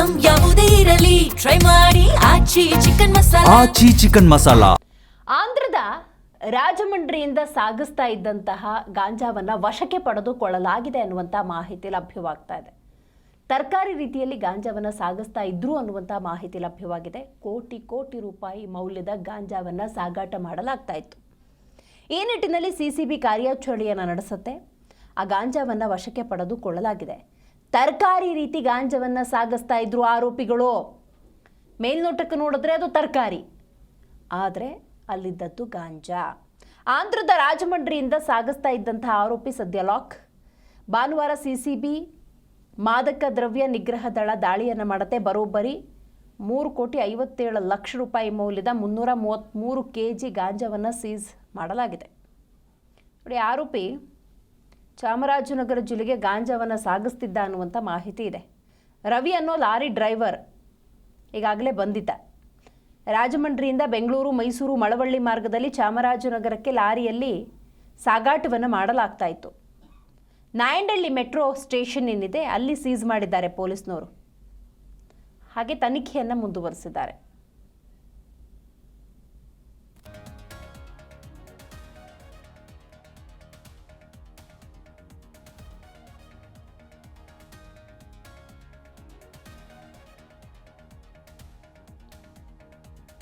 Item ಯಾವುದೇ ಇರಲಿ try ಮಾಡಿ ಆಚಿ ಚಿಕನ್ ಮಸಾಲಾ. ಆಂಧ್ರದ ರಾಜಮಂಡ್ರಿಯಿಂದ ಸಾಗಿಸ್ತಾ ಇದ್ದಂತಹ ಗಾಂಜಾವನ್ನ ವಶಕ್ಕೆ ಪಡೆದುಕೊಳ್ಳಲಾಗಿದೆ ಅನ್ನುವಂಥ ಮಾಹಿತಿ ಲಭ್ಯವಾಗ್ತಾ ಇದೆ. ತರಕಾರಿ ರೀತಿಯಲ್ಲಿ ಗಾಂಜಾವನ್ನ ಸಾಗಿಸ್ತಾ ಇದ್ರು ಅನ್ನುವಂಥ ಮಾಹಿತಿ ಲಭ್ಯವಾಗಿದೆ. ಕೋಟಿ ಕೋಟಿ ರೂಪಾಯಿ ಮೌಲ್ಯದ ಗಾಂಜಾವನ್ನ ಸಾಗಾಟ ಮಾಡಲಾಗ್ತಾ ಇತ್ತು. ಈ ನಿಟ್ಟಿನಲ್ಲಿ ಸಿಸಿಬಿ ಕಾರ್ಯಾಚರಣೆಯನ್ನು ನಡೆಸುತ್ತೆ. ಆ ಗಾಂಜಾವನ್ನ ವಶಕ್ಕೆ ಪಡೆದುಕೊಳ್ಳಲಾಗಿದೆ. ತರಕಾರಿ ರೀತಿ ಗಾಂಜಾವನ್ನ ಸಾಗಿಸ್ತಾ ಇದ್ರು ಆರೋಪಿಗಳು. ಮೇಲ್ನೋಟಕ್ಕೆ ನೋಡಿದ್ರೆ ಅದು ತರಕಾರಿ, ಆದರೆ ಅಲ್ಲಿದ್ದದ್ದು ಗಾಂಜಾ. ಆಂಧ್ರದ ರಾಜಮಂಡ್ರಿಯಿಂದ ಸಾಗಿಸ್ತಾ ಇದ್ದಂತಹ ಆರೋಪಿ ಸದ್ಯ ಲಾಕ್. ಭಾನುವಾರ ಸಿಸಿಬಿ ಮಾದಕ ದ್ರವ್ಯ ನಿಗ್ರಹ ದಳ ದಾಳಿಯನ್ನು ಮಾಡುತ್ತೆ. ಬರೋಬ್ಬರಿ 3,57,00,000 ರೂಪಾಯಿ ಮೌಲ್ಯದ 333 kg ಗಾಂಜಾವನ್ನು ಸೀಸ್ ಮಾಡಲಾಗಿದೆ. ನೋಡಿ, ಆರೋಪಿ ಚಾಮರಾಜನಗರ ಜಿಲ್ಲೆಗೆ ಗಾಂಜಾವನ್ನು ಸಾಗಿಸ್ತಿದ್ದ ಅನ್ನುವಂಥ ಮಾಹಿತಿ ಇದೆ. ರವಿ ಅನ್ನೋ ಲಾರಿ ಡ್ರೈವರ್ ಈಗಾಗಲೇ ಬಂದಿದ್ದ. ರಾಜಮಂಡ್ರಿಯಿಂದ ಬೆಂಗಳೂರು, ಮೈಸೂರು, ಮಳವಳ್ಳಿ ಮಾರ್ಗದಲ್ಲಿ ಚಾಮರಾಜನಗರಕ್ಕೆ ಲಾರಿಯಲ್ಲಿ ಸಾಗಾಟವನ್ನು ಮಾಡಲಾಗ್ತಾ ಇತ್ತು. ನಾಯಂಡಹಳ್ಳಿ ಮೆಟ್ರೋ ಸ್ಟೇಷನ್ ಏನಿದೆ ಅಲ್ಲಿ ಸೀಸ್ ಮಾಡಿದ್ದಾರೆ ಪೊಲೀಸ್ನವರು. ಹಾಗೆ ತನಿಖೆಯನ್ನು ಮುಂದುವರಿಸಿದ್ದಾರೆ.